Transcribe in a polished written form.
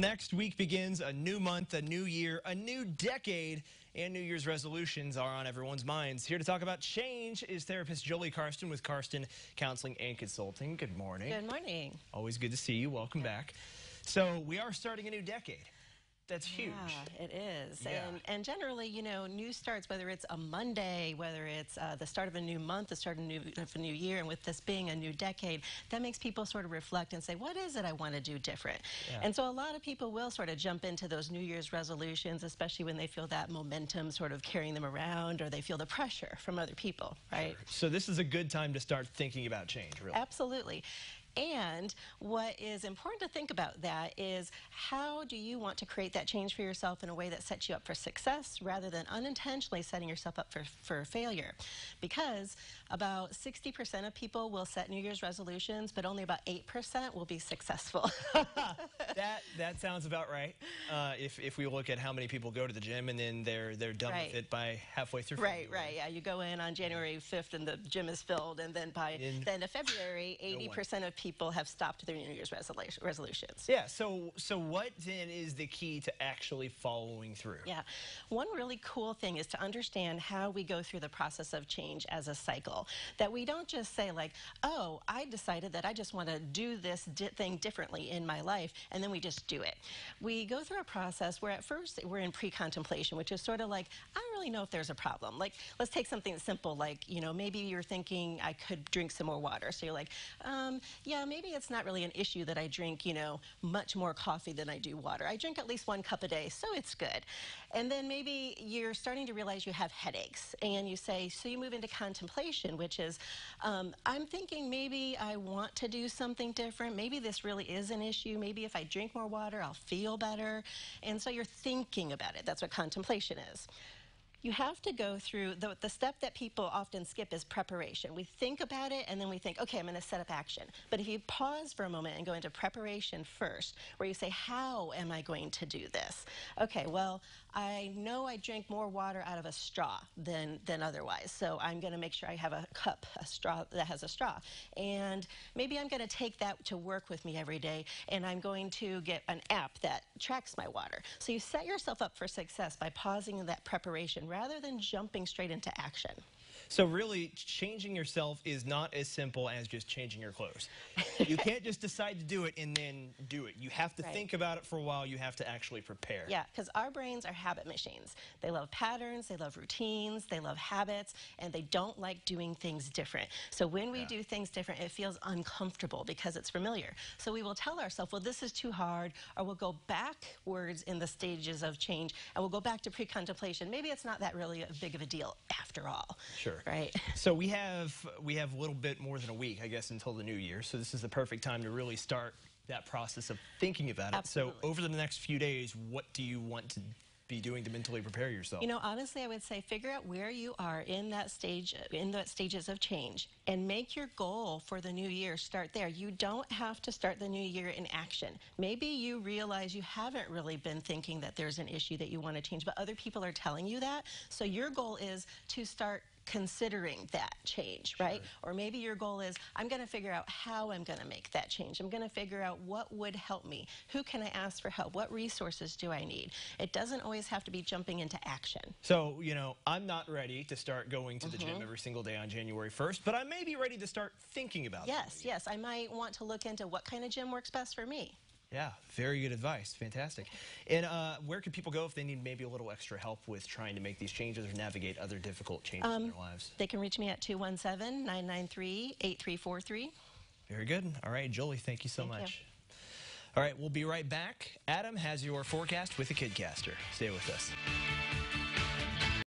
next week begins a new month, a new year, a new decade, and New Year's resolutions are on everyone's minds. Here to talk about change is therapist Jolie Karsten with Karsten Counseling and Consulting. Good morning. Good morning. Always good to see you. Welcome back. So we are starting a new decade. That's huge. Yeah, it is. Yeah. And generally, you know, new starts, whether it's a Monday, whether it's the start of a new month, the start of a new year, and with this being a new decade, that makes people sort of reflect and say, what is it I want to do different? Yeah. And so a lot of people will sort of jump into those New Year's resolutions, especially when they feel that momentum sort of carrying them around, or they feel the pressure from other people, right? Sure. So this is a good time to start thinking about change, really. Absolutely. And what is important to think about that is, how do you want to create that change for yourself in a way that sets you up for success rather than unintentionally setting yourself up for failure? Because about 60% of people will set New Year's resolutions, but only about 8% will be successful. That sounds about right. If we look at how many people go to the gym and then they're done with it by halfway through February. Right. Yeah, you go in on January 5th and the gym is filled, and then by the end of February, 80% of people have stopped their New Year's resolutions. Yeah, so what then is the key to actually following through? Yeah, one really cool thing is to understand how we go through the process of change as a cycle. That we don't just say like, oh, I decided that I just want to do this thing differently in my life, and then we just do it. We go through a process where at first we're in pre-contemplation, which is sort of like, I don't really know if there's a problem. Like, let's take something simple, like, you know, maybe you're thinking I could drink some more water. So you're like, yeah, maybe it's not really an issue that I drink, you know, much more coffee than I do water. I drink at least 1 cup a day, so it's good. And then maybe you're starting to realize you have headaches, and you say, so you move into contemplation, which is, I'm thinking maybe I want to do something different. Maybe this really is an issue. Maybe if I drink more water, I'll feel better. And so you're thinking about it. That's what contemplation is. You have to go through, the step that people often skip is preparation. We think about it, and then we think, okay, I'm going to set up action. But if you pause for a moment and go into preparation first, where you say, how am I going to do this? Okay, well, I know I drink more water out of a straw than otherwise, so I'm going to make sure I have a cup, a straw that has a straw. And maybe I'm going to take that to work with me every day, and I'm going to get an app that tracks my water. So you set yourself up for success by pausing in that preparation rather than jumping straight into action. So really, changing yourself is not as simple as just changing your clothes. You can't just decide to do it and then do it. You have to think about it for a while. You have to actually prepare. Yeah, because our brains are habit machines. They love patterns, they love routines, they love habits, and they don't like doing things different. So when we do things different, it feels uncomfortable because it's familiar. So we will tell ourselves, well, this is too hard, or we'll go backwards in the stages of change, and we'll go back to pre-contemplation. Maybe it's not that really big of a deal after all. Sure. Right. So we have a little bit more than a week, I guess, until the new year. So this is the perfect time to really start that process of thinking about it. Absolutely. So over the next few days, what do you want to be doing to mentally prepare yourself? You know, honestly, I would say figure out where you are in that stage, in the stages of change, and make your goal for the new year. Start there. You don't have to start the new year in action. Maybe you realize you haven't really been thinking that there's an issue that you want to change, but other people are telling you that. So your goal is to start considering that change, right? Sure. Or maybe your goal is, I'm going to figure out how I'm going to make that change. I'm going to figure out what would help me. Who can I ask for help? What resources do I need? It doesn't always have to be jumping into action. So, you know, I'm not ready to start going to the gym every single day on January 1st, but I may be ready to start thinking about it. Yes. I might want to look into what kind of gym works best for me. Yeah, very good advice. Fantastic. And where can people go if they need maybe a little extra help with trying to make these changes or navigate other difficult changes in their lives? They can reach me at 217-993-8343. Very good. All right, Jolie, thank you so much. All right, we'll be right back. Adam has your forecast with the Kidcaster. Stay with us.